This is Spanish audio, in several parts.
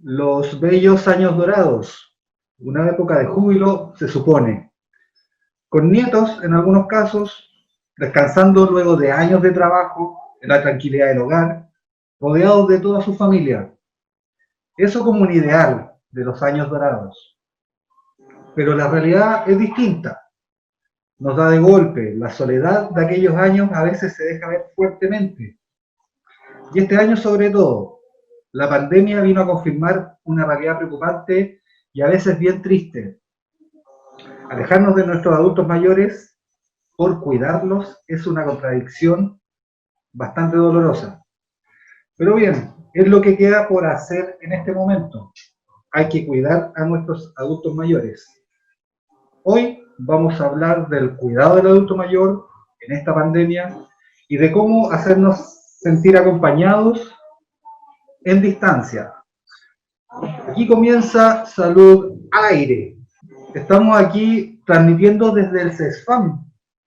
Los bellos años dorados, una época de júbilo, se supone, con nietos en algunos casos, descansando luego de años de trabajo, en la tranquilidad del hogar, rodeados de toda su familia. Eso como un ideal de los años dorados. Pero la realidad es distinta. Nos da de golpe. La soledad de aquellos años a veces se deja ver fuertemente. Y este año sobre todo, la pandemia vino a confirmar una realidad preocupante y a veces bien triste. Alejarnos de nuestros adultos mayores por cuidarlos es una contradicción bastante dolorosa. Pero bien, es lo que queda por hacer en este momento. Hay que cuidar a nuestros adultos mayores. Hoy vamos a hablar del cuidado del adulto mayor en esta pandemia y de cómo hacernos sentir acompañados en distancia. Aquí comienza Salud Aire. Estamos aquí transmitiendo desde el CESFAM.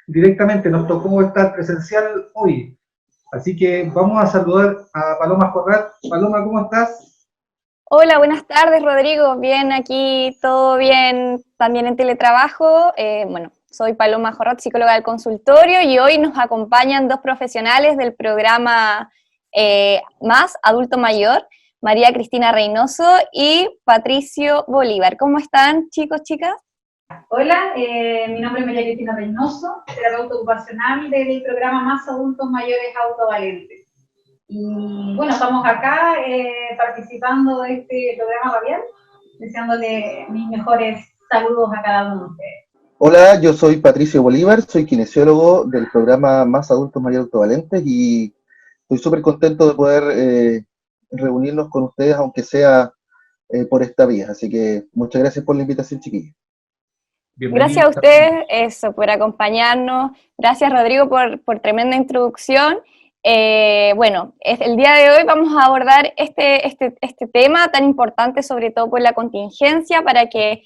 Directamente nos tocó estar presencial hoy. Así que vamos a saludar a Paloma Corral. Paloma, ¿cómo estás? Hola, buenas tardes, Rodrigo. Bien, aquí todo bien, también en teletrabajo. Soy Paloma Jorrat, psicóloga del consultorio, y hoy nos acompañan dos profesionales del programa Más Adulto Mayor, María Cristina Reynoso y Patricio Bolívar. ¿Cómo están, chicos, chicas? Hola, mi nombre es María Cristina Reynoso, terapeuta ocupacional del programa Más Adultos Mayores Autovalentes. Y bueno, estamos acá participando de este programa radial, deseándole mis mejores saludos a cada uno de ustedes. Hola, yo soy Patricio Bolívar, soy kinesiólogo del programa Más Adultos Mayores Autovalentes y estoy súper contento de poder reunirnos con ustedes, aunque sea por esta vía. Así que muchas gracias por la invitación, chiquillos. Gracias a ustedes por acompañarnos. Gracias, Rodrigo, por tremenda introducción. El día de hoy vamos a abordar este tema tan importante, sobre todo por la contingencia, para que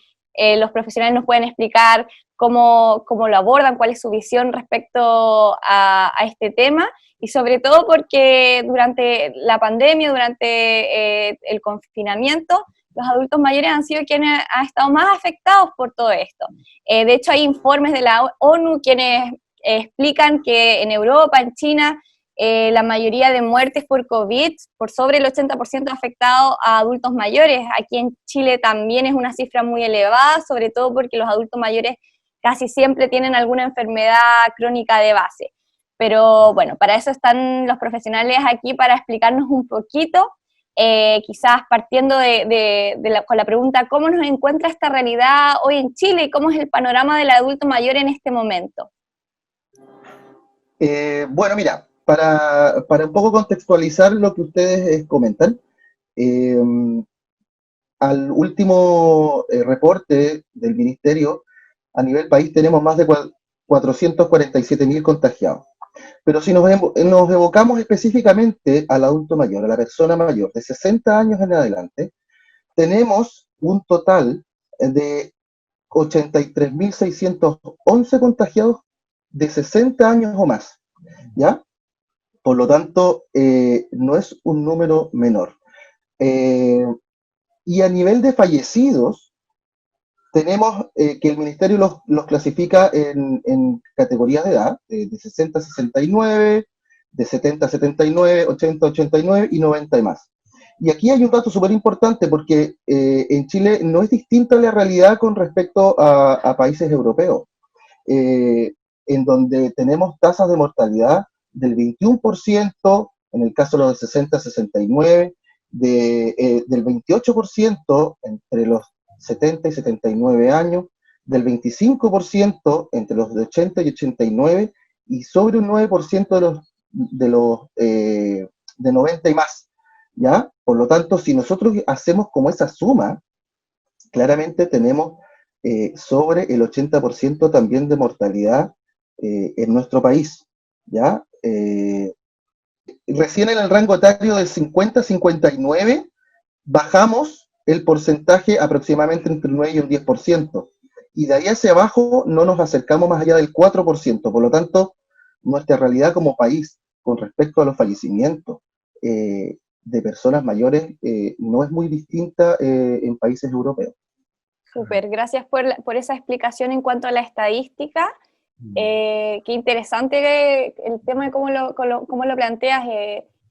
los profesionales nos puedan explicar cómo lo abordan, cuál es su visión respecto a este tema, y sobre todo porque durante la pandemia, durante el confinamiento, los adultos mayores han sido quienes han estado más afectados por todo esto. De hecho, hay informes de la ONU quienes explican que en Europa, en China, la mayoría de muertes por COVID, por sobre el 80% afectado a adultos mayores. Aquí en Chile también es una cifra muy elevada, sobre todo porque los adultos mayores casi siempre tienen alguna enfermedad crónica de base. Pero bueno, para eso están los profesionales aquí, para explicarnos un poquito, quizás partiendo con la pregunta, ¿cómo nos encuentra esta realidad hoy en Chile y cómo es el panorama del adulto mayor en este momento? Mira, para un poco contextualizar lo que ustedes comentan, al último reporte del Ministerio, a nivel país tenemos más de 447.000 contagiados. Pero si nos evocamos específicamente al adulto mayor, a la persona mayor de 60 años en adelante, tenemos un total de 83.611 contagiados de 60 años o más, ¿ya? Por lo tanto, no es un número menor. Y a nivel de fallecidos, tenemos que el Ministerio los clasifica en categorías de edad, de 60 a 69, de 70 a 79, 80 a 89 y 90 y más. Y aquí hay un dato súper importante porque en Chile no es distinta la realidad con respecto a países europeos, en donde tenemos tasas de mortalidad del 21%, en el caso de los de 60 a 69, del 28% entre los 70 y 79 años, del 25% entre los de 80 y 89 y sobre un 9% de 90 y más, ¿ya? Por lo tanto, si nosotros hacemos como esa suma, claramente tenemos sobre el 80% también de mortalidad en nuestro país, ¿ya? Recién en el rango etario del 50 a 59 bajamos el porcentaje aproximadamente entre un 9 y un 10%. Y de ahí hacia abajo no nos acercamos más allá del 4%. Por lo tanto, nuestra realidad como país con respecto a los fallecimientos de personas mayores no es muy distinta en países europeos. Súper, gracias por esa explicación en cuanto a la estadística. Qué interesante el tema de cómo lo planteas.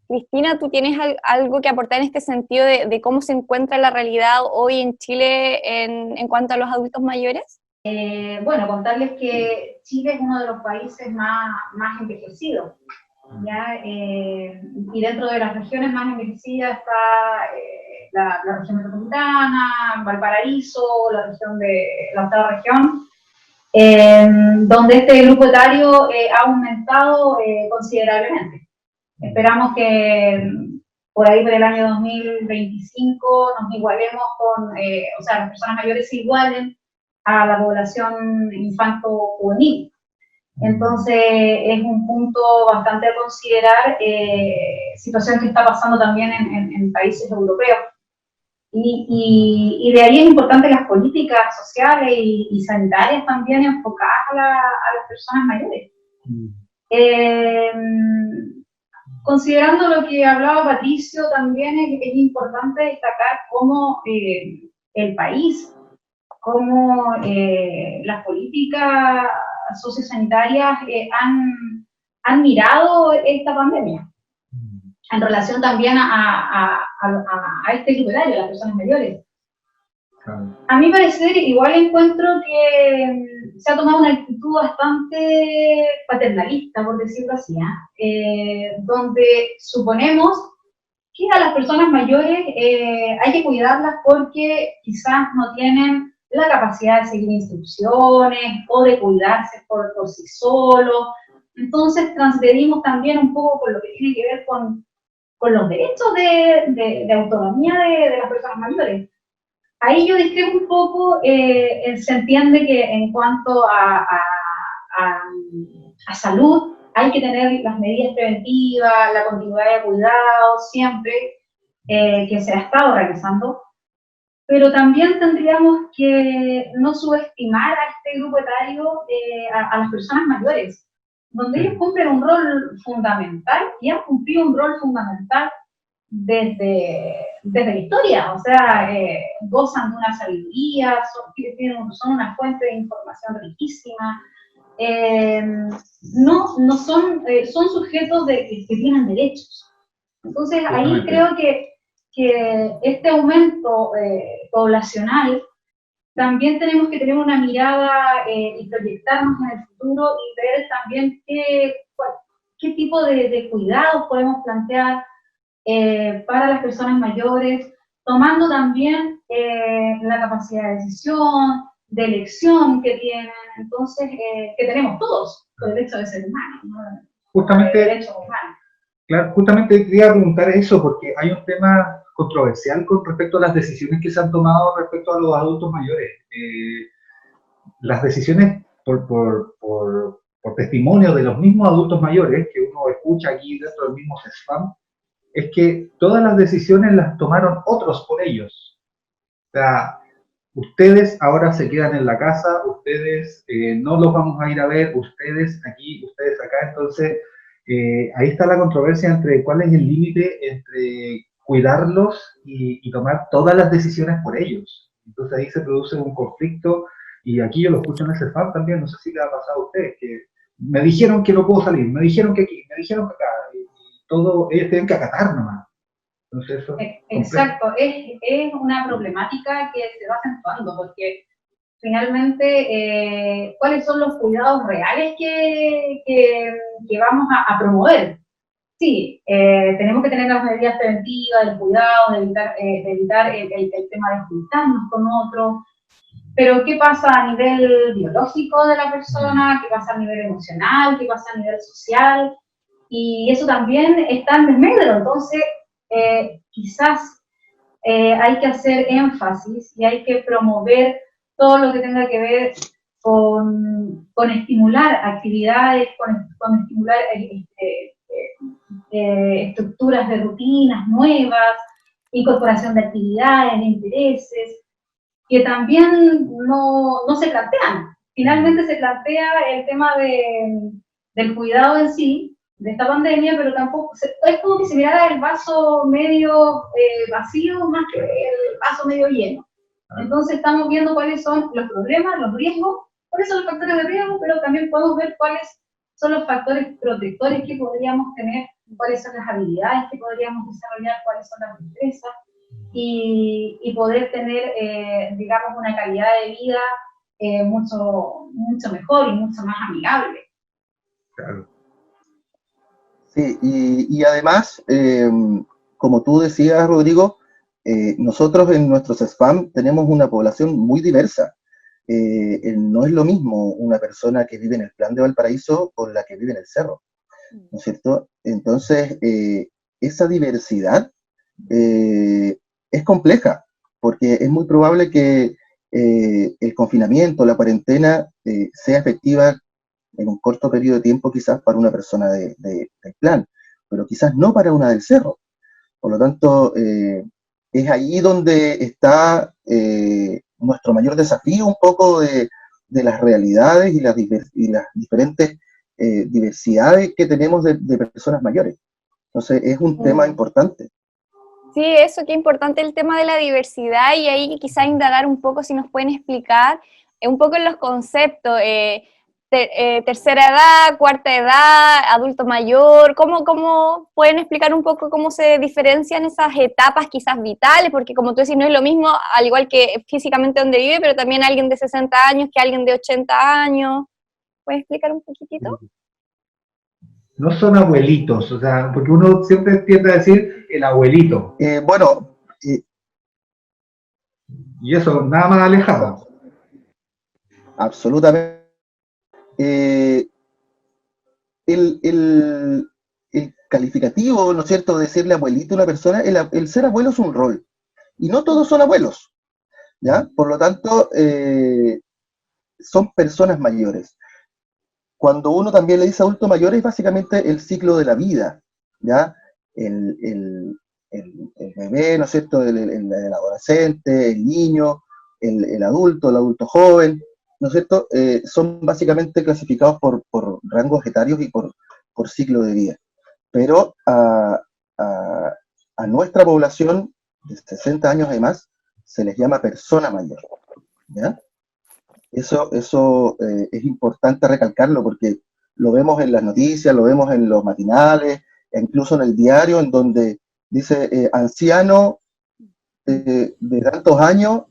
Cristina, ¿tú tienes algo que aportar en este sentido de cómo se encuentra la realidad hoy en Chile en cuanto a los adultos mayores? Bueno, contarles que Chile es uno de los países más envejecidos, ¿ya? Y dentro de las regiones más envejecidas está la región metropolitana, Valparaíso, la región de la octava región, donde este grupo etario ha aumentado considerablemente. Esperamos que por ahí, por el año 2025, nos igualemos o sea, las personas mayores se igualen a la población infanto-juvenil. Entonces, es un punto bastante a considerar, situación que está pasando también en países europeos. Y de ahí es importante las políticas sociales y sanitarias también enfocadas a las personas mayores. Considerando lo que hablaba Patricio, también es importante destacar cómo el país, cómo las políticas sociosanitarias han mirado esta pandemia en relación también a este grupo etario, a las personas mayores. A mi parecer, igual encuentro que se ha tomado una actitud bastante paternalista, por decirlo así, donde suponemos que a las personas mayores hay que cuidarlas porque quizás no tienen la capacidad de seguir instrucciones o de cuidarse por sí solos. Entonces transgredimos también un poco con lo que tiene que ver con los derechos de autonomía de las personas mayores. Ahí yo discrepo un poco, se entiende que en cuanto a salud hay que tener las medidas preventivas, la continuidad de cuidados siempre, que se ha estado realizando, pero también tendríamos que no subestimar a este grupo etario, a las personas mayores, donde ellos cumplen un rol fundamental y han cumplido un rol fundamental desde la historia, o sea, gozan de una sabiduría, son una fuente de información riquísima, son sujetos que tienen derechos. Entonces ahí creo que este aumento poblacional también tenemos que tener una mirada y proyectarnos en el futuro y ver también qué tipo de cuidados podemos plantear para las personas mayores, tomando también la capacidad de decisión, de elección que tienen, entonces, que tenemos todos, el derecho de ser humano, ¿no? Justamente, el derecho humano. Claro, justamente quería preguntar eso, porque hay un tema controversial con respecto a las decisiones que se han tomado respecto a los adultos mayores. Las decisiones por testimonio de los mismos adultos mayores, que uno escucha aquí dentro del mismo CESFAM, es que todas las decisiones las tomaron otros por ellos. O sea, ustedes ahora se quedan en la casa, ustedes no los vamos a ir a ver, ustedes aquí, ustedes acá. Entonces, ahí está la controversia entre cuál es el límite entre cuidarlos y tomar todas las decisiones por ellos. Entonces ahí se produce un conflicto, y aquí yo lo escucho en ese CESFAM también, no sé si le ha pasado a ustedes, que me dijeron que no puedo salir, me dijeron que aquí, me dijeron que acá, y todo, ellos tienen que acatar nomás. Entonces eso exacto, es una problemática que se va acentuando, porque finalmente, ¿cuáles son los cuidados reales que vamos a promover? Sí, tenemos que tener las medidas preventivas, el cuidado, de evitar el tema de juntarnos con otros, pero ¿qué pasa a nivel biológico de la persona? ¿Qué pasa a nivel emocional? ¿Qué pasa a nivel social? Y eso también está en desmedro. Entonces, quizás hay que hacer énfasis y hay que promover todo lo que tenga que ver con estimular actividades, con estimular estructuras de rutinas nuevas, incorporación de actividades, de intereses, que también no se plantean. Finalmente se plantea el tema del cuidado en sí, de esta pandemia, pero tampoco, es como que se mirara el vaso medio vacío más que el vaso medio lleno. Entonces estamos viendo cuáles son los problemas, los riesgos, cuáles son los factores de riesgo, pero también podemos ver cuáles son los factores protectores que podríamos tener, cuáles son las habilidades que podríamos desarrollar, cuáles son las destrezas, y poder tener, digamos, una calidad de vida mucho mejor y mucho más amigable. Claro. Sí, y además, como tú decías, Rodrigo, nosotros en nuestros spam tenemos una población muy diversa. No es lo mismo una persona que vive en el Plan de Valparaíso con la que vive en el Cerro, ¿no es cierto? Entonces, esa diversidad es compleja, porque es muy probable que el confinamiento, la cuarentena, sea efectiva en un corto periodo de tiempo quizás para una persona del plan, pero quizás no para una del Cerro. Por lo tanto, es ahí donde está nuestro mayor desafío un poco de las realidades y las diferentes diversidades que tenemos de personas mayores. Entonces, es un tema importante. Sí, eso, qué importante el tema de la diversidad, y ahí quizá indagar un poco, si nos pueden explicar un poco en los conceptos, tercera edad, cuarta edad, adulto mayor, ¿cómo pueden explicar un poco cómo se diferencian esas etapas quizás vitales? Porque como tú decís, no es lo mismo, al igual que físicamente donde vive, pero también alguien de 60 años que alguien de 80 años. ¿Puedes explicar un poquitito? No son abuelitos, o sea, porque uno siempre tiende a decir el abuelito. Bueno, Y eso, nada más alejado. absolutamente. El calificativo, ¿no es cierto?, de decirle abuelito a una persona, el ser abuelo es un rol. Y no todos son abuelos, ¿ya? Por lo tanto, son personas mayores. Cuando uno también le dice adulto mayor, es básicamente el ciclo de la vida, ¿ya? El bebé, ¿no es cierto?, el adolescente, el niño, el adulto joven, ¿no es cierto?, son básicamente clasificados por rangos etarios y por ciclo de vida. Pero a nuestra población de 60 años y más se les llama persona mayor, ¿ya? Eso es importante recalcarlo porque lo vemos en las noticias, lo vemos en los matinales, e incluso en el diario, en donde dice anciano de tantos años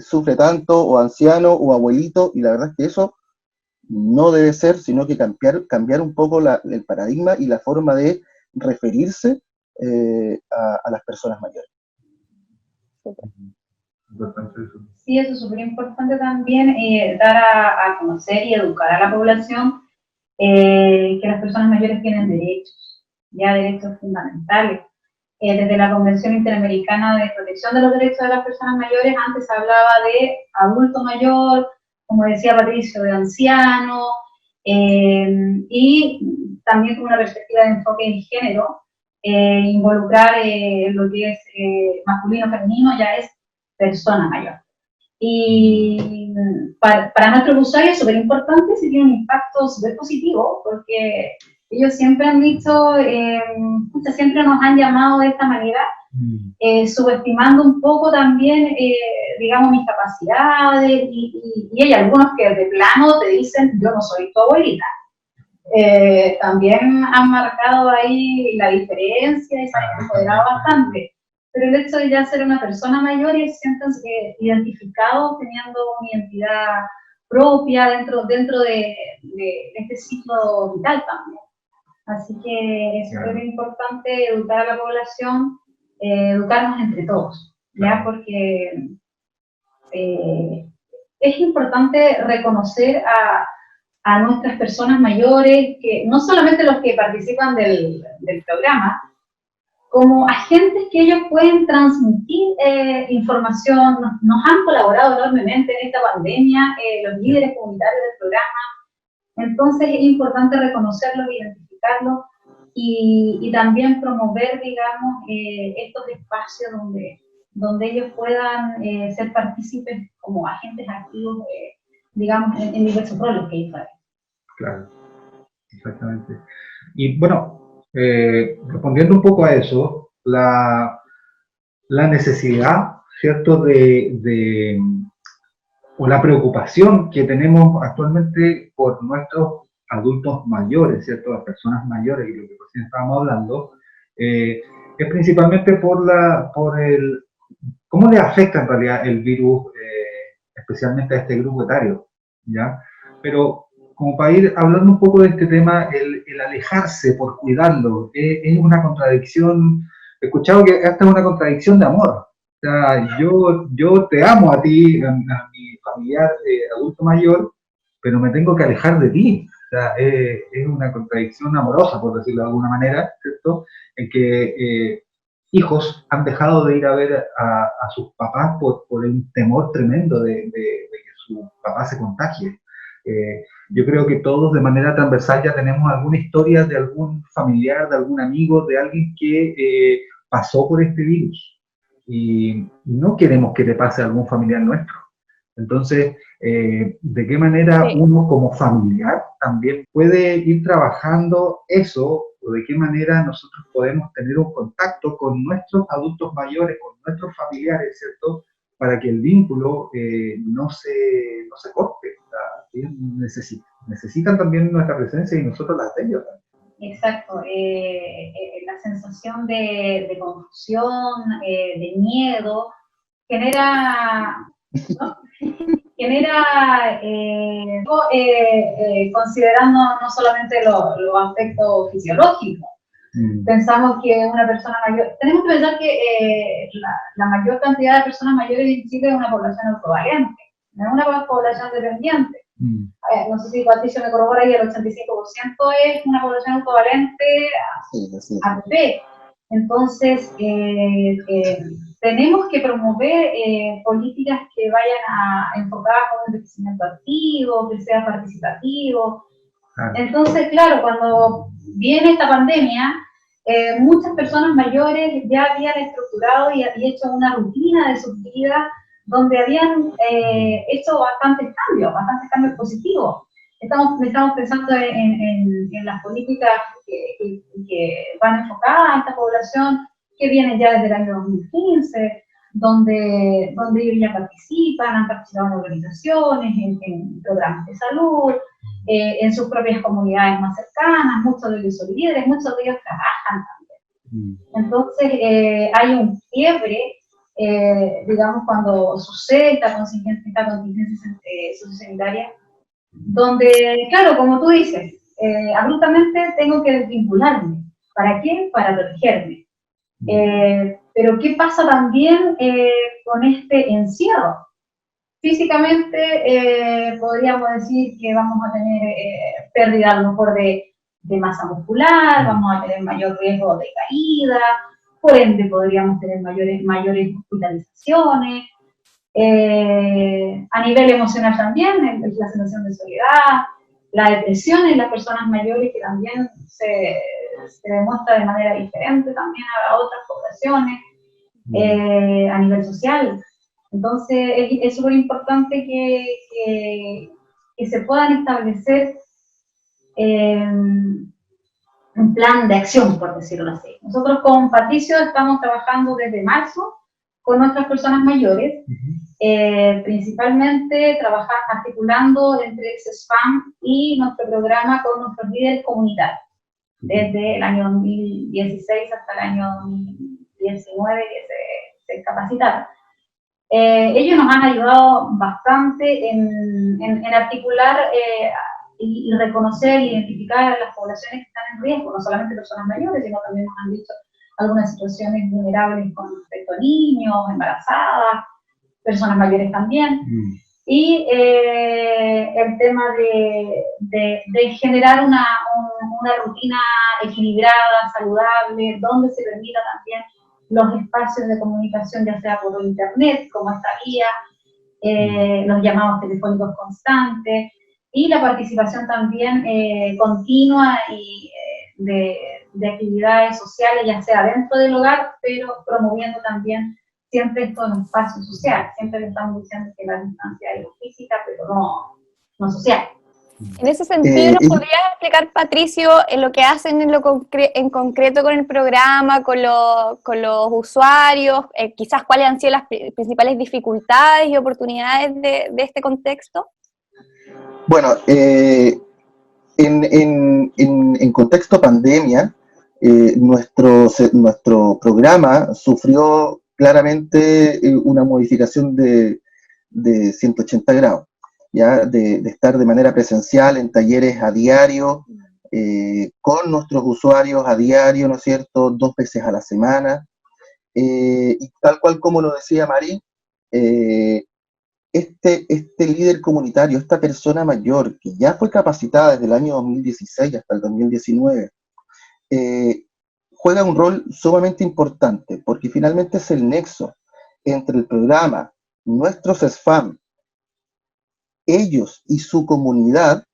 sufre tanto, o anciano, o abuelito, y la verdad es que eso no debe ser, sino que cambiar un poco el paradigma y la forma de referirse a las personas mayores. Sí, eso es súper importante también, dar a conocer y educar a la población que las personas mayores tienen derechos, ya derechos fundamentales. Desde la Convención Interamericana de Protección de los Derechos de las Personas Mayores, antes se hablaba de adulto mayor, como decía Patricio, de anciano, y también con una perspectiva de enfoque en género, involucrar lo que es masculino, femenino, ya es persona mayor. Y para nuestros usuarios es súper importante, si tiene un impacto súper positivo, porque ellos siempre han dicho, siempre nos han llamado de esta manera, subestimando un poco también, digamos, mis capacidades, y hay algunos que de plano te dicen, yo no soy tu abuelita. También han marcado ahí la diferencia y se han empoderado bastante. Pero el hecho de ya ser una persona mayor y siéntanse identificados, teniendo una identidad propia dentro de este ciclo vital también. Así que es súper importante educar a la población, educarnos entre todos, ¿ya? Porque es importante reconocer a nuestras personas mayores, que no solamente los que participan del programa, como agentes que ellos pueden transmitir información, nos han colaborado enormemente en esta pandemia, los líderes comunitarios del programa. Entonces es importante reconocerlos, identificarlos y también promover, digamos, estos espacios donde ellos puedan ser partícipes como agentes activos, digamos, en diversos roles que ellos hay. Claro, exactamente. Y bueno, respondiendo un poco a eso, la necesidad, ¿cierto?, o la preocupación que tenemos actualmente por nuestros adultos mayores, ¿cierto?, las personas mayores, y lo que recién estábamos hablando, es principalmente por el cómo le afecta en realidad el virus, especialmente a este grupo etario, ¿ya? Pero como para ir hablando un poco de este tema, el alejarse por cuidarlo, es una contradicción. He escuchado que esta es una contradicción de amor. O sea, yo te amo a ti, a mi familiar adulto mayor, pero me tengo que alejar de ti. O sea, es una contradicción amorosa, por decirlo de alguna manera, ¿cierto? En que hijos han dejado de ir a ver a sus papás por un temor tremendo de que su papá se contagie. Yo creo que todos de manera transversal ya tenemos alguna historia de algún familiar, de algún amigo, de alguien que pasó por este virus. Y no queremos que le pase a algún familiar nuestro. Entonces, ¿de qué manera uno como familiar también puede ir trabajando eso? ¿O de qué manera nosotros podemos tener un contacto con nuestros adultos mayores, con nuestros familiares, ¿cierto? Para que el vínculo no se corte. O sea, ellos necesitan también nuestra presencia y nosotros la de ellos también. Exacto, la sensación de confusión, de miedo, genera, ¿no? Genera, considerando no solamente los aspectos fisiológicos, pensamos que una persona mayor, tenemos que pensar que la mayor cantidad de personas mayores en Chile es una población autovariante, no es una población dependiente. No sé si Patricio me corrobora ahí, el 85% es una población autovalente a PP. Entonces, tenemos que promover políticas que vayan enfocadas a un envejecimiento activo, que sea participativo. Entonces, claro, cuando viene esta pandemia, muchas personas mayores ya habían estructurado y hecho una rutina de sus vidas donde habían hecho bastantes cambios positivos. Estamos pensando en las políticas que van enfocadas a esta población, que vienen ya desde el año 2015, donde ellos ya participan, han participado en organizaciones, en programas de salud, en sus propias comunidades más cercanas, muchos de ellos son líderes, muchos de ellos trabajan también. Entonces, hay un quiebre, digamos, cuando sucede esta contingencia sociosanitaria, donde, claro, como tú dices, abruptamente tengo que desvincularme. ¿Para qué? Para protegerme. Pero ¿qué pasa también con este encierro? Físicamente podríamos decir que vamos a tener pérdida a lo mejor de masa muscular, vamos a tener mayor riesgo de caída, por ende podríamos tener mayores hospitalizaciones. A nivel emocional también, la sensación de soledad, la depresión en las personas mayores, que también se demuestra de manera diferente también a otras poblaciones, a nivel social. Entonces es súper importante que se puedan establecer un plan de acción, por decirlo así. Nosotros con Patricio estamos trabajando desde marzo con nuestras personas mayores, principalmente articulando entre CESFAM y nuestro programa con nuestros líderes comunitarios, desde el año 2016 hasta el año 2019 que se capacitaron. Ellos nos han ayudado bastante en articular y reconocer e identificar a las poblaciones que están en riesgo, no solamente personas mayores, sino también nos han dicho algunas situaciones vulnerables con respecto a niños, embarazadas, personas mayores también. Y el tema de generar una rutina equilibrada, saludable, donde se permita también los espacios de comunicación, ya sea por internet, como esta vía, los llamados telefónicos constantes, y la participación también continua y de actividades sociales, ya sea dentro del hogar, pero promoviendo también siempre esto en un espacio social. Siempre le estamos diciendo que la distancia es física, pero no social. En ese sentido, ¿nos podrías explicar, Patricio, en lo que hacen en concreto con el programa, con los usuarios, quizás cuáles han sido las principales dificultades y oportunidades de este contexto? Bueno, en contexto pandemia, nuestro programa sufrió claramente una modificación de 180 grados, ¿ya? De estar de manera presencial en talleres a diario, con nuestros usuarios a diario, ¿no es cierto?, 2 veces a la semana, y tal cual como lo decía Mari, este líder comunitario, esta persona mayor que ya fue capacitada desde el año 2016 hasta el 2019, juega un rol sumamente importante porque finalmente es el nexo entre el programa, nuestros SFAM, ellos y su comunidad,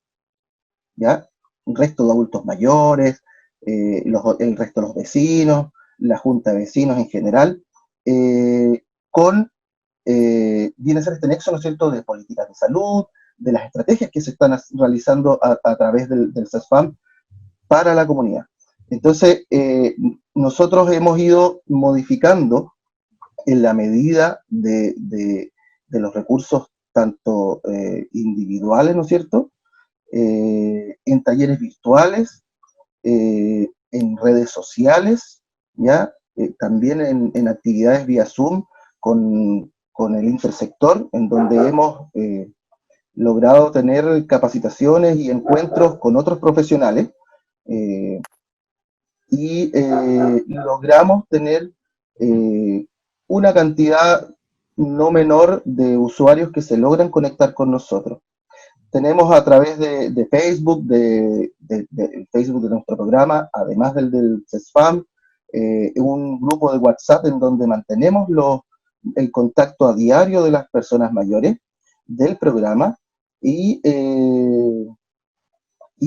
¿ya? El resto de adultos mayores, el resto de los vecinos, la junta de vecinos en general, viene a ser este nexo, ¿no es cierto?, de políticas de salud, de las estrategias que se están realizando a través del CESFAM para la comunidad. Entonces, nosotros hemos ido modificando en la medida de los recursos tanto individuales, ¿no es cierto?, en talleres virtuales, en redes sociales, ¿ya? También en actividades vía Zoom con el intersector, en donde hemos logrado tener capacitaciones y encuentros con otros profesionales, y logramos tener una cantidad no menor de usuarios que se logran conectar con nosotros. Tenemos a través de Facebook, del Facebook de nuestro programa, además del CESFAM, un grupo de WhatsApp en donde mantenemos el contacto a diario de las personas mayores del programa y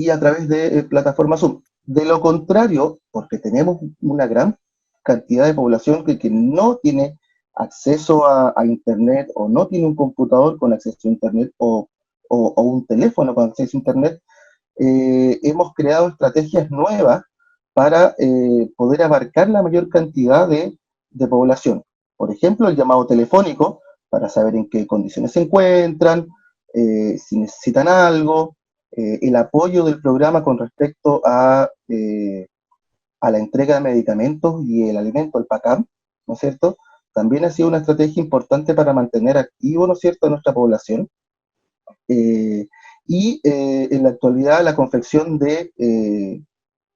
a través de plataformas Zoom. De lo contrario, porque tenemos una gran cantidad de población que no tiene acceso a Internet o no tiene un computador con acceso a Internet o un teléfono con acceso a Internet, hemos creado estrategias nuevas para poder abarcar la mayor cantidad de población. Por ejemplo, el llamado telefónico para saber en qué condiciones se encuentran, si necesitan algo, el apoyo del programa con respecto a la entrega de medicamentos y el alimento, el PACAM, ¿no es cierto? También ha sido una estrategia importante para mantener activo, ¿no es cierto?, a nuestra población. En la actualidad la confección de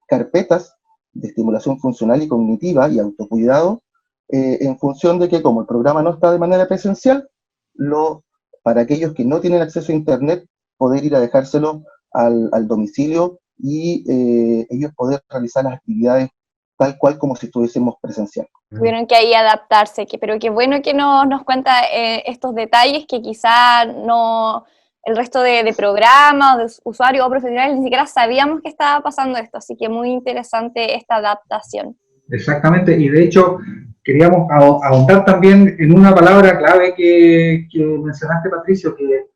carpetas de estimulación funcional y cognitiva y autocuidado, en función de que como el programa no está de manera presencial, para aquellos que no tienen acceso a Internet, poder ir a dejárselo al domicilio y ellos poder realizar las actividades tal cual como si estuviésemos presencial. Tuvieron que ahí adaptarse, pero qué bueno que nos cuenta estos detalles que quizá no el resto de programas, de usuarios o profesionales ni siquiera sabíamos que estaba pasando esto, así que muy interesante esta adaptación. Exactamente, y de hecho queríamos ahondar también en una palabra clave que mencionaste, Patricio, que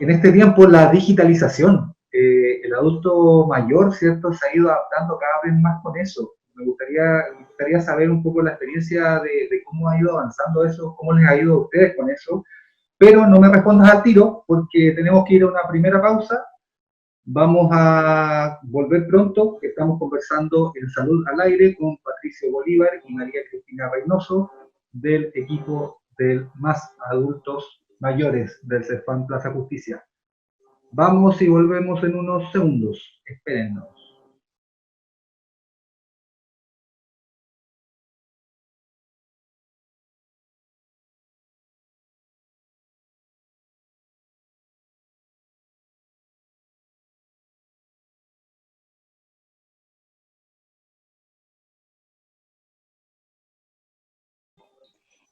en este tiempo la digitalización, el adulto mayor, ¿cierto?, se ha ido adaptando cada vez más con eso. Me gustaría saber un poco la experiencia de cómo ha ido avanzando eso, cómo les ha ido a ustedes con eso, pero no me respondas al tiro porque tenemos que ir a una primera pausa. Vamos a volver pronto, estamos conversando en Salud al Aire con Patricio Bolívar y María Cristina Reynoso del equipo del Más Adultos Mayores del CESFAM Plaza Justicia. Vamos y volvemos en unos segundos. Espérennos.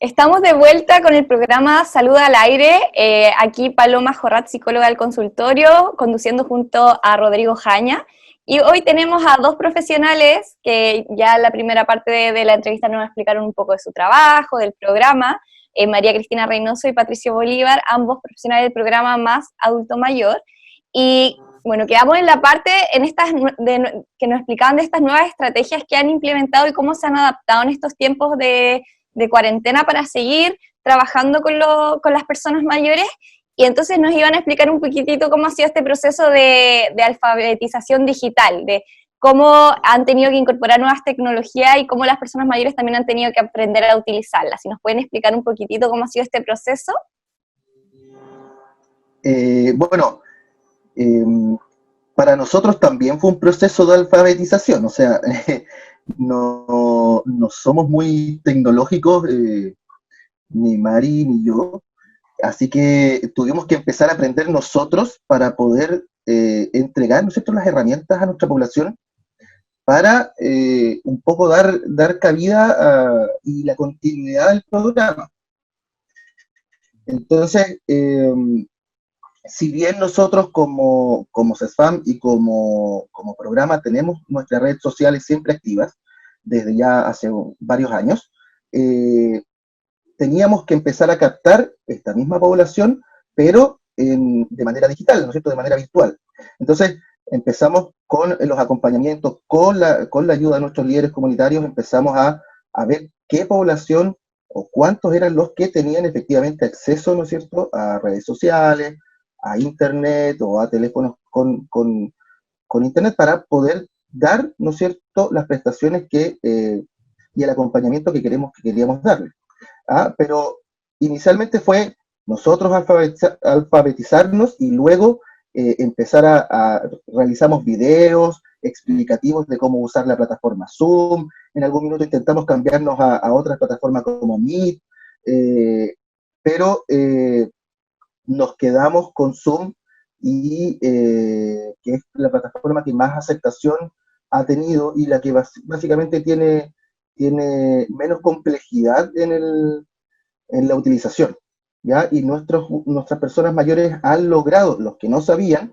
Estamos de vuelta con el programa Salud al Aire, aquí Paloma Jorrat, psicóloga del consultorio, conduciendo junto a Rodrigo Jaña, y hoy tenemos a dos profesionales que ya en la primera parte de la entrevista nos explicaron un poco de su trabajo, del programa, María Cristina Reynoso y Patricio Bolívar, ambos profesionales del programa Más Adulto Mayor, Y bueno, quedamos en la parte que nos explicaban de estas nuevas estrategias que han implementado y cómo se han adaptado en estos tiempos de cuarentena para seguir trabajando con las personas mayores. Y entonces nos iban a explicar un poquitito cómo ha sido este proceso de alfabetización digital, de cómo han tenido que incorporar nuevas tecnologías y cómo las personas mayores también han tenido que aprender a utilizarlas. Si nos pueden explicar un poquitito cómo ha sido este proceso. Bueno, para nosotros también fue un proceso de alfabetización, o sea, no somos muy tecnológicos, ni Mari ni yo, así que tuvimos que empezar a aprender nosotros para poder entregar, ¿no es cierto?, las herramientas a nuestra población para un poco dar cabida y la continuidad del programa. Entonces, si bien nosotros como CESFAM y como programa tenemos nuestras redes sociales siempre activas, desde ya hace varios años, teníamos que empezar a captar esta misma población, pero de manera digital, ¿no es cierto?, de manera virtual. Entonces, empezamos con los acompañamientos, con la ayuda de nuestros líderes comunitarios, empezamos a ver qué población o cuántos eran los que tenían efectivamente acceso, ¿no es cierto?, a redes sociales, a internet o a teléfonos con internet para poder dar, ¿no es cierto?, las prestaciones y el acompañamiento que queríamos darle. Pero inicialmente fue nosotros alfabetizarnos y luego empezar realizamos videos explicativos de cómo usar la plataforma Zoom, en algún minuto intentamos cambiarnos a otras plataformas como Meet, pero nos quedamos con Zoom y que es la plataforma que más aceptación ha tenido y la que básicamente tiene menos complejidad en la utilización, ¿ya? Y nuestras personas mayores han logrado, los que no sabían,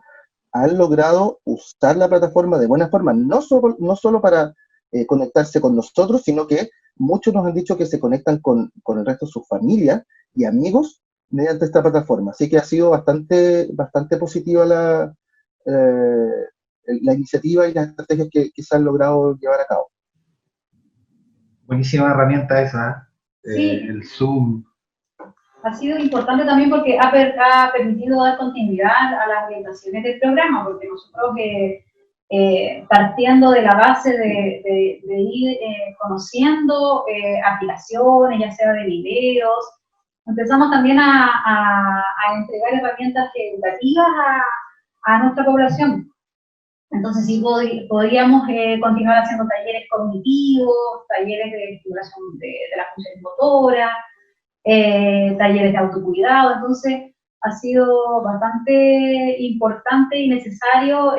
han logrado usar la plataforma de buena forma, no solo para conectarse con nosotros, sino que muchos nos han dicho que se conectan con el resto de sus familias y amigos mediante esta plataforma. Así que ha sido bastante positiva la iniciativa y las estrategias que se han logrado llevar a cabo. Buenísima herramienta esa, sí. El Zoom. Ha sido importante también porque ha permitido dar continuidad a las orientaciones del programa, porque nosotros partiendo de la base de ir conociendo aplicaciones, ya sea de videos, empezamos también a entregar herramientas educativas a nuestra población. Entonces sí podríamos continuar haciendo talleres cognitivos, talleres de estimulación de la función motora, talleres de autocuidado. Entonces ha sido bastante importante y necesario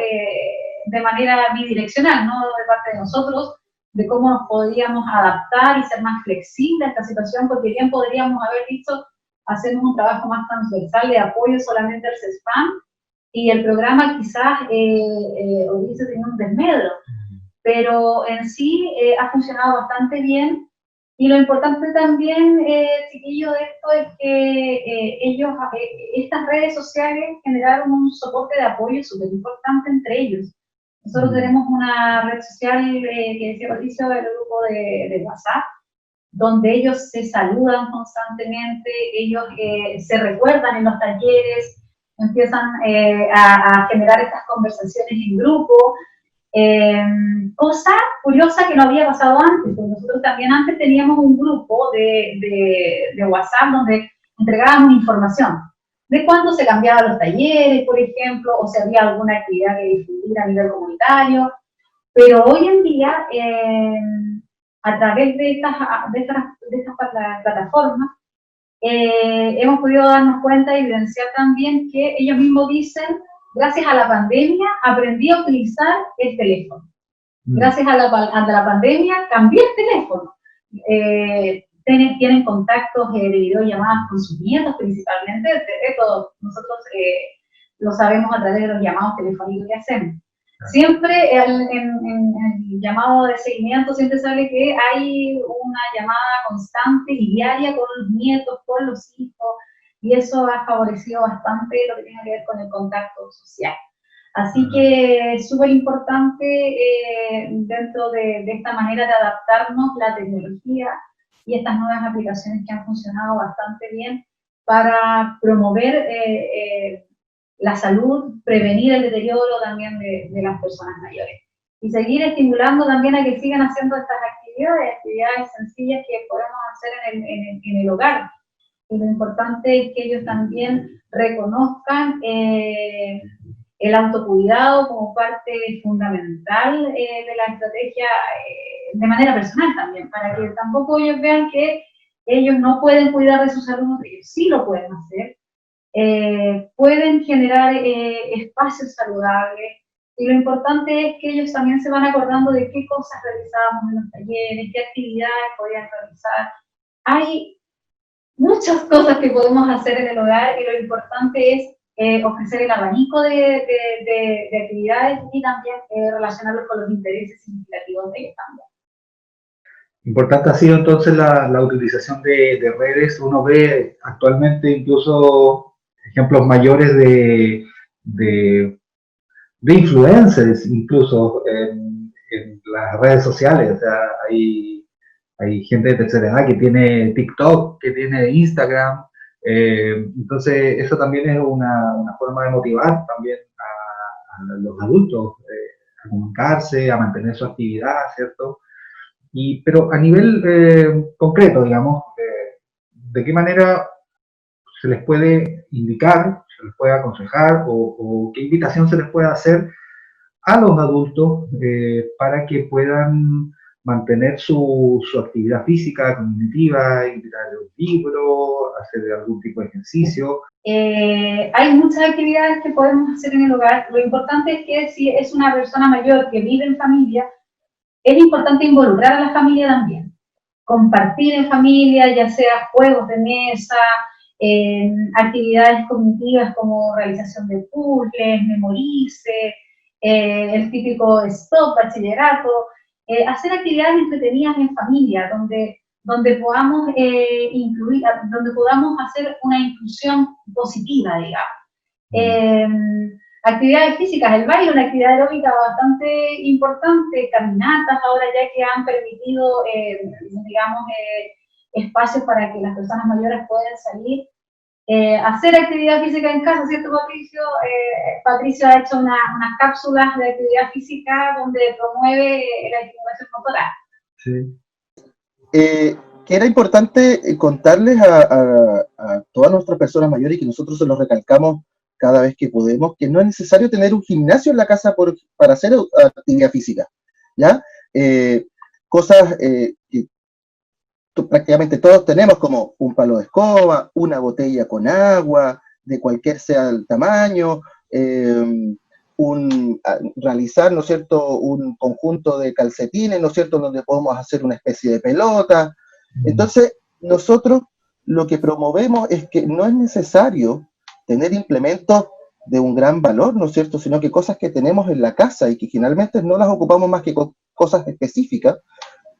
de manera bidireccional, ¿no?, de parte de nosotros, de cómo nos podíamos adaptar y ser más flexibles a esta situación, porque bien podríamos haber dicho, hacemos un trabajo más transversal de apoyo solamente al CESFAM, y el programa quizás hubiese tenido un desmedro, pero en sí ha funcionado bastante bien. Y lo importante también, chiquillo, de esto es que estas redes sociales generaron un soporte de apoyo súper importante entre ellos. Nosotros tenemos una red social que se hizo el grupo de WhatsApp, donde ellos se saludan constantemente, ellos se recuerdan en los talleres, empiezan a generar estas conversaciones en grupo, cosa curiosa que no había pasado antes, porque nosotros también antes teníamos un grupo de WhatsApp donde entregábamos información de cuándo se cambiaban los talleres, por ejemplo, o si había alguna actividad que difundir a nivel comunitario, pero hoy en día, a través de estas plataformas, hemos podido darnos cuenta y evidenciar también que ellos mismos dicen: gracias a la pandemia aprendí a utilizar el teléfono. Gracias a la pandemia cambié el teléfono. Tienen contactos de videollamadas con sus nietos principalmente. Esto nosotros lo sabemos a través de los llamados telefónicos que hacemos. Siempre en el llamado de seguimiento siempre sale que hay una llamada constante y diaria con los nietos, con los hijos, y eso ha favorecido bastante lo que tiene que ver con el contacto social. Así que es súper importante dentro de esta manera de adaptarnos la tecnología y estas nuevas aplicaciones que han funcionado bastante bien para promover la salud, prevenir el deterioro también de las personas mayores. Y seguir estimulando también a que sigan haciendo estas actividades sencillas que podemos hacer en el hogar. Y lo importante es que ellos también reconozcan el autocuidado como parte fundamental de la estrategia de manera personal también, para que tampoco ellos vean que ellos no pueden cuidar de su salud, ellos sí lo pueden hacer, pueden generar espacios saludables, y lo importante es que ellos también se van acordando de qué cosas realizábamos en los talleres, qué actividades podían realizar. Hay muchas cosas que podemos hacer en el hogar y lo importante es ofrecer el abanico de actividades y también relacionarlos con los intereses significativos de ellos también. Importante ha sido entonces la utilización de redes. Uno ve actualmente incluso ejemplos mayores de influencers, incluso en las redes sociales. O sea, hay gente de tercera edad que tiene TikTok, que tiene Instagram. Entonces, eso también es una forma de motivar también a los adultos a comunicarse, a mantener su actividad, ¿cierto? Pero a nivel concreto, digamos, ¿de qué manera se les puede indicar, se les puede aconsejar o qué invitación se les puede hacer a los adultos para que puedan mantener su actividad física, cognitiva, invitar un libro, hacer algún tipo de ejercicio? Hay muchas actividades que podemos hacer en el hogar. Lo importante es que si es una persona mayor que vive en familia, es importante involucrar a la familia también. Compartir en familia, ya sea juegos de mesa, actividades cognitivas como realización de puzzles, memorice, el típico stop, bachillerato, hacer actividades entretenidas en familia, donde podamos incluir, donde podamos hacer una inclusión positiva, digamos. Actividades físicas, el baile es una actividad aeróbica bastante importante, caminatas ahora ya que han permitido, digamos, espacios para que las personas mayores puedan salir, hacer actividad física en casa, ¿cierto, Patricio? Patricio ha hecho unas cápsulas de actividad física donde promueve la estimulación motora. Sí. Que era importante contarles a todas nuestras personas mayores, y que nosotros se los recalcamos cada vez que podemos, que no es necesario tener un gimnasio en la casa para hacer actividad física, ¿ya? Cosas que prácticamente todos tenemos, como un palo de escoba, una botella con agua, de cualquier sea el tamaño, realizar, ¿no es cierto?, un conjunto de calcetines, ¿no es cierto?, donde podemos hacer una especie de pelota. Entonces, nosotros lo que promovemos es que no es necesario tener implementos de un gran valor, ¿no es cierto?, sino que cosas que tenemos en la casa y que generalmente no las ocupamos más que con cosas específicas.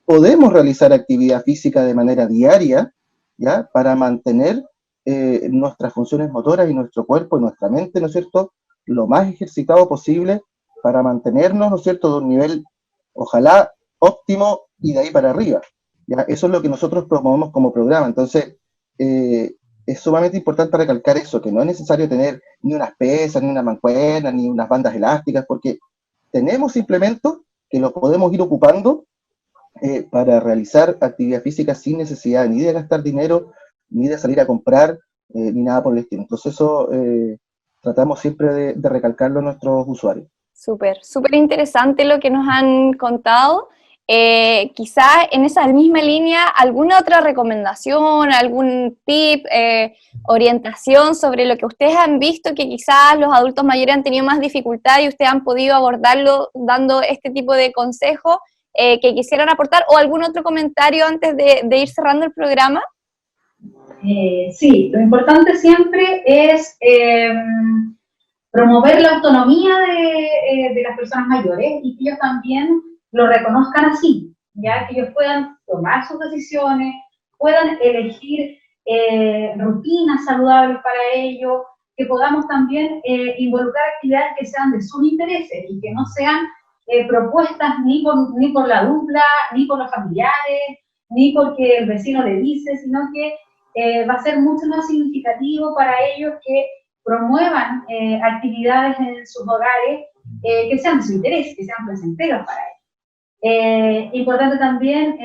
Podemos realizar actividad física de manera diaria, ¿ya?, para mantener nuestras funciones motoras y nuestro cuerpo y nuestra mente, ¿no es cierto?, lo más ejercitado posible para mantenernos, ¿no es cierto?, de un nivel, ojalá, óptimo y de ahí para arriba, ¿ya? Eso es lo que nosotros promovemos como programa. Entonces, es sumamente importante recalcar eso, que no es necesario tener ni unas pesas, ni una mancuerna, ni unas bandas elásticas, porque tenemos implementos que los podemos ir ocupando para realizar actividad física sin necesidad ni de gastar dinero, ni de salir a comprar, ni nada por el estilo. Entonces eso tratamos siempre de recalcarlo a nuestros usuarios. Súper interesante lo que nos han contado. Quizá en esa misma línea, ¿alguna otra recomendación, algún tip, orientación sobre lo que ustedes han visto que quizás los adultos mayores han tenido más dificultad y ustedes han podido abordarlo dando este tipo de consejos que quisieran aportar, o algún otro comentario antes de ir cerrando el programa? Sí, lo importante siempre es promover la autonomía de las personas mayores y que ellos también lo reconozcan así, ya que ellos puedan tomar sus decisiones, puedan elegir rutinas saludables para ellos, que podamos también involucrar actividades que sean de sus intereses y que no sean propuestas ni por la dupla, ni por los familiares, ni porque el vecino le dice, sino que va a ser mucho más significativo para ellos que promuevan actividades en sus hogares que sean de su interés, que sean placenteras para ellos. Importante también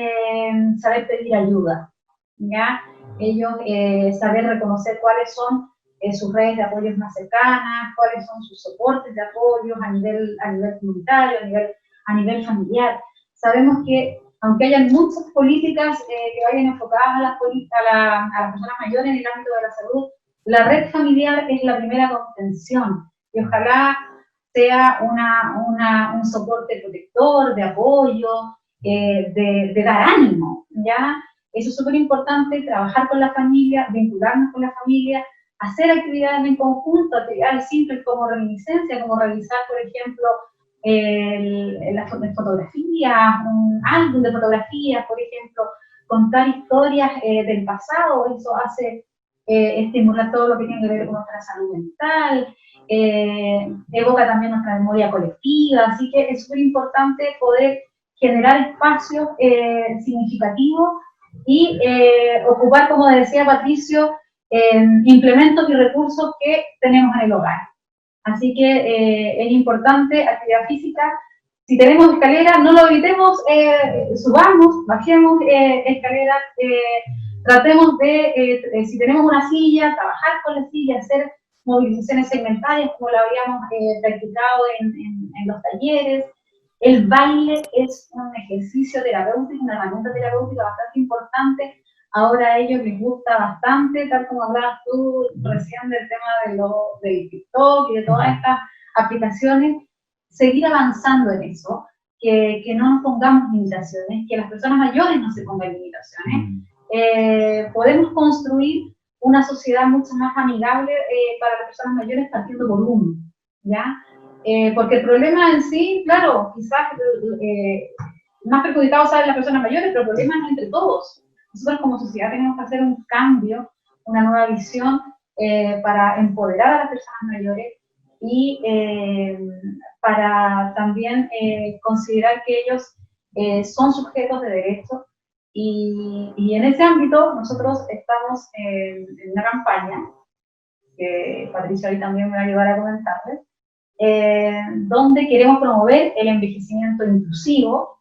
saber pedir ayuda, ¿ya? Ellos saber reconocer cuáles son sus redes de apoyos más cercanas, cuáles son sus soportes de apoyo a nivel comunitario, a nivel familiar. Sabemos que, aunque haya muchas políticas que vayan enfocadas a las personas mayores en el ámbito de la salud, la red familiar es la primera contención y ojalá sea un soporte protector, de apoyo, de dar ánimo, ¿ya? Eso es súper importante, trabajar con la familia, vincularnos con la familia, hacer actividades en conjunto, actividades simples como reminiscencia, como realizar, por ejemplo, las fotografías, un álbum de fotografías, por ejemplo, contar historias del pasado, eso hace estimular todo lo que tiene que ver con nuestra salud mental, evoca también nuestra memoria colectiva, así que es súper importante poder generar espacios significativos y ocupar, como decía Patricio, implementos y recursos que tenemos en el hogar. Así que es importante actividad física. Si tenemos escaleras, no lo evitemos, subamos, bajemos escaleras, tratemos de, si tenemos una silla, trabajar con la silla, hacer movilizaciones segmentarias como lo habíamos practicado en los talleres. El baile es un ejercicio terapéutico, una herramienta terapéutica bastante importante. Ahora a ellos les gusta bastante, tal como hablabas tú recién del tema del TikTok y de todas estas aplicaciones, seguir avanzando en eso, que no nos pongamos limitaciones, que las personas mayores no se pongan limitaciones. Podemos construir una sociedad mucho más amigable para las personas mayores partiendo por uno, ¿ya? Porque el problema en sí, claro, quizás más perjudicados salen las personas mayores, pero el problema es entre todos. Nosotros como sociedad tenemos que hacer un cambio, una nueva visión para empoderar a las personas mayores y para también considerar que ellos son sujetos de derechos. Y en ese ámbito nosotros estamos en una campaña, que Patricia hoy también me va a ayudar a comentarles, donde queremos promover el envejecimiento inclusivo,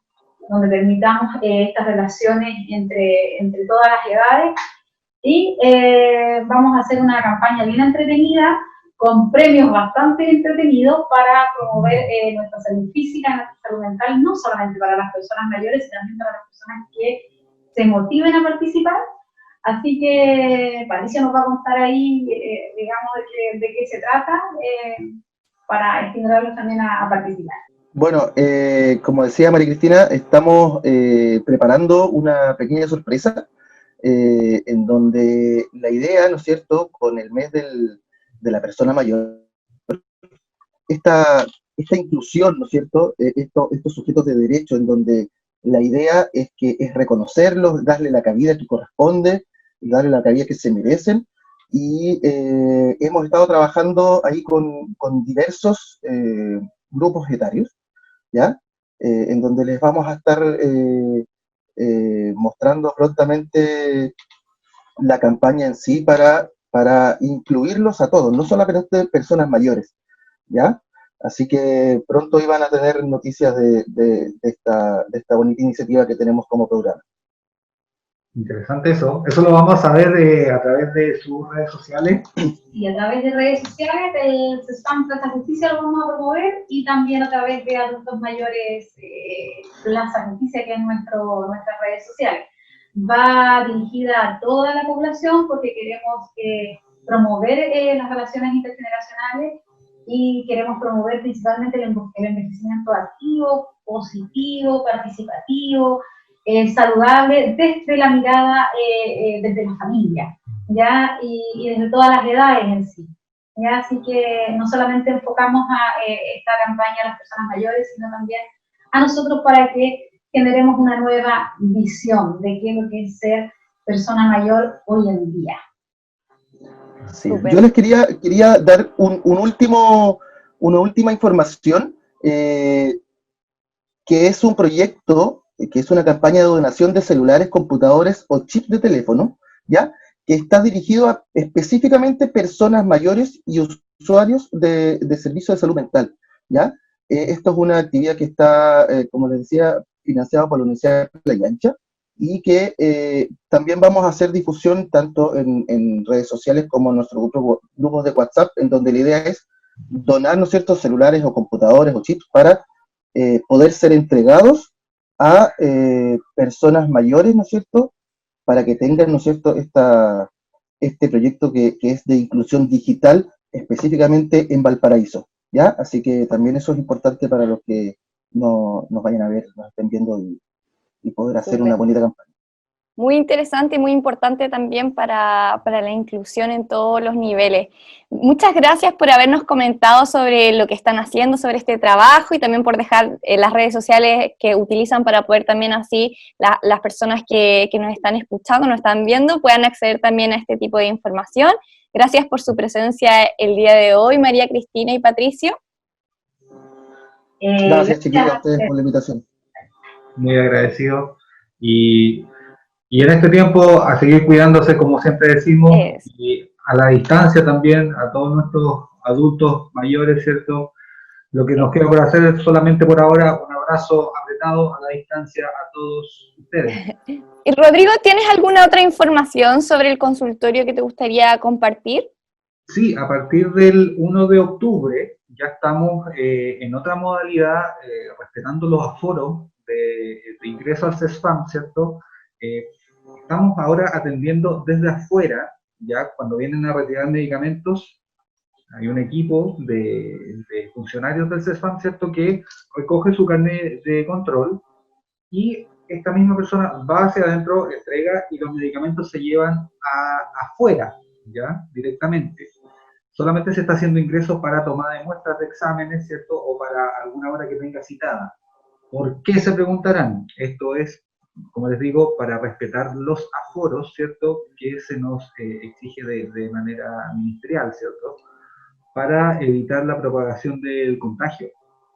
donde permitamos estas relaciones entre todas las edades, y vamos a hacer una campaña bien entretenida, con premios bastante entretenidos para promover nuestra salud física, nuestra salud mental, no solamente para las personas mayores, sino también para las personas que se motiven a participar. Así que Patricia nos va a contar ahí, digamos, de qué se trata, para estimularlos también a participar. Bueno, como decía María Cristina, estamos preparando una pequeña sorpresa en donde la idea, ¿no es cierto?, con el mes de la persona mayor, esta inclusión, ¿no es cierto?, estos sujetos de derecho, en donde la idea es reconocerlos, darle la cabida que corresponde, darle la cabida que se merecen, y hemos estado trabajando ahí con diversos grupos etarios, ¿ya? En donde les vamos a estar mostrando prontamente la campaña en sí para incluirlos a todos, no solamente personas mayores, ¿ya? Así que pronto iban a tener noticias de esta bonita iniciativa que tenemos como programa. Interesante eso. Eso lo vamos a ver a través de sus redes sociales. Y a través de redes sociales, el CESPAM Plaza Justicia lo vamos a promover, y también a través de Adultos Mayores Plaza Justicia, que es nuestras redes sociales. Va dirigida a toda la población porque queremos promover las relaciones intergeneracionales y queremos promover principalmente el envejecimiento activo, positivo, participativo, saludable, desde la mirada, desde la familia, ¿ya? Y desde todas las edades en sí, ¿ya? Así que no solamente enfocamos a esta campaña a las personas mayores, sino también a nosotros para que generemos una nueva visión de qué es lo que es ser persona mayor hoy en día. Sí. Yo les quería dar una última información, que es un proyecto, que es una campaña de donación de celulares, computadores o chips de teléfono, ¿ya? Que está dirigido a específicamente personas mayores y usuarios de servicios de salud mental, ¿ya? Esto es una actividad que está, como les decía, financiada por la Universidad de Playa Ancha, y que también vamos a hacer difusión tanto en redes sociales como en nuestros grupos de WhatsApp, en donde la idea es donar, ¿no es cierto?, celulares o computadores o chips para poder ser entregados a personas mayores, ¿no es cierto?, para que tengan, ¿no es cierto?, este proyecto que es de inclusión digital específicamente en Valparaíso, ¿ya? Así que también eso es importante para los que nos vayan a ver, nos estén viendo y poder hacer una bonita campaña. Muy interesante y muy importante también para la inclusión en todos los niveles. Muchas gracias por habernos comentado sobre lo que están haciendo, sobre este trabajo, y también por dejar las redes sociales que utilizan para poder también así las personas que nos están escuchando, nos están viendo, puedan acceder también a este tipo de información. Gracias por su presencia el día de hoy, María Cristina y Patricio. Gracias, chiquillos, a ustedes por la invitación. Muy agradecido. Y en este tiempo a seguir cuidándose, como siempre decimos, y a la distancia también, a todos nuestros adultos mayores, ¿cierto? Lo que nos queda por hacer es solamente por ahora un abrazo apretado a la distancia a todos ustedes. Y Rodrigo, ¿tienes alguna otra información sobre el consultorio que te gustaría compartir? Sí, a partir del 1 de octubre ya estamos en otra modalidad, respetando los aforos de ingreso al CESFAM, ¿cierto? Estamos ahora atendiendo desde afuera, ya cuando vienen a retirar medicamentos, hay un equipo de funcionarios del CESFAM, ¿cierto?, que recoge su carnet de control y esta misma persona va hacia adentro, entrega y los medicamentos se llevan afuera, ya, directamente. Solamente se está haciendo ingresos para tomada de muestras de exámenes, ¿cierto?, o para alguna hora que tenga citada. ¿Por qué, se preguntarán? Esto es, como les digo, para respetar los aforos, ¿cierto?, que se nos exige de manera ministerial, ¿cierto?, para evitar la propagación del contagio,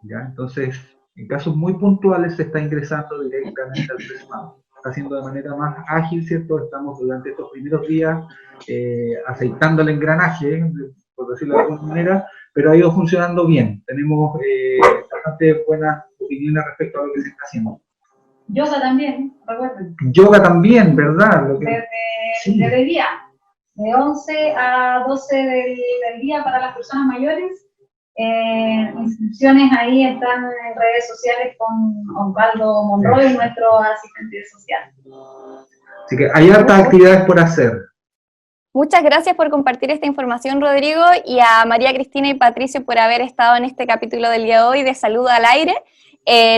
¿ya? Entonces, en casos muy puntuales se está ingresando directamente al CESFAM. Está haciendo de manera más ágil, ¿cierto? Estamos durante estos primeros días aceitando el engranaje, por decirlo de alguna manera, pero ha ido funcionando bien. Tenemos bastante buenas opiniones respecto a lo que se está haciendo. Yoga también, recuerden. Yoga también, ¿verdad? Desde el día, de 11 a 12 del día para las personas mayores. Inscripciones ahí están en redes sociales con Osvaldo Monroy, nuestro asistente social. Así que hay hartas actividades por hacer. Muchas gracias por compartir esta información, Rodrigo, y a María Cristina y Patricio por haber estado en este capítulo del día de hoy de Salud al Aire.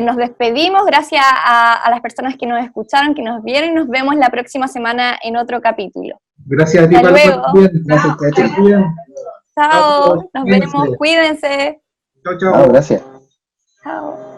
Nos despedimos, gracias a las personas que nos escucharon, que nos vieron, y nos vemos la próxima semana en otro capítulo. Gracias a ti, Hasta luego. Gracias, Chao, nos vemos, cuídense. Chao, chao. Chao, gracias. Chao.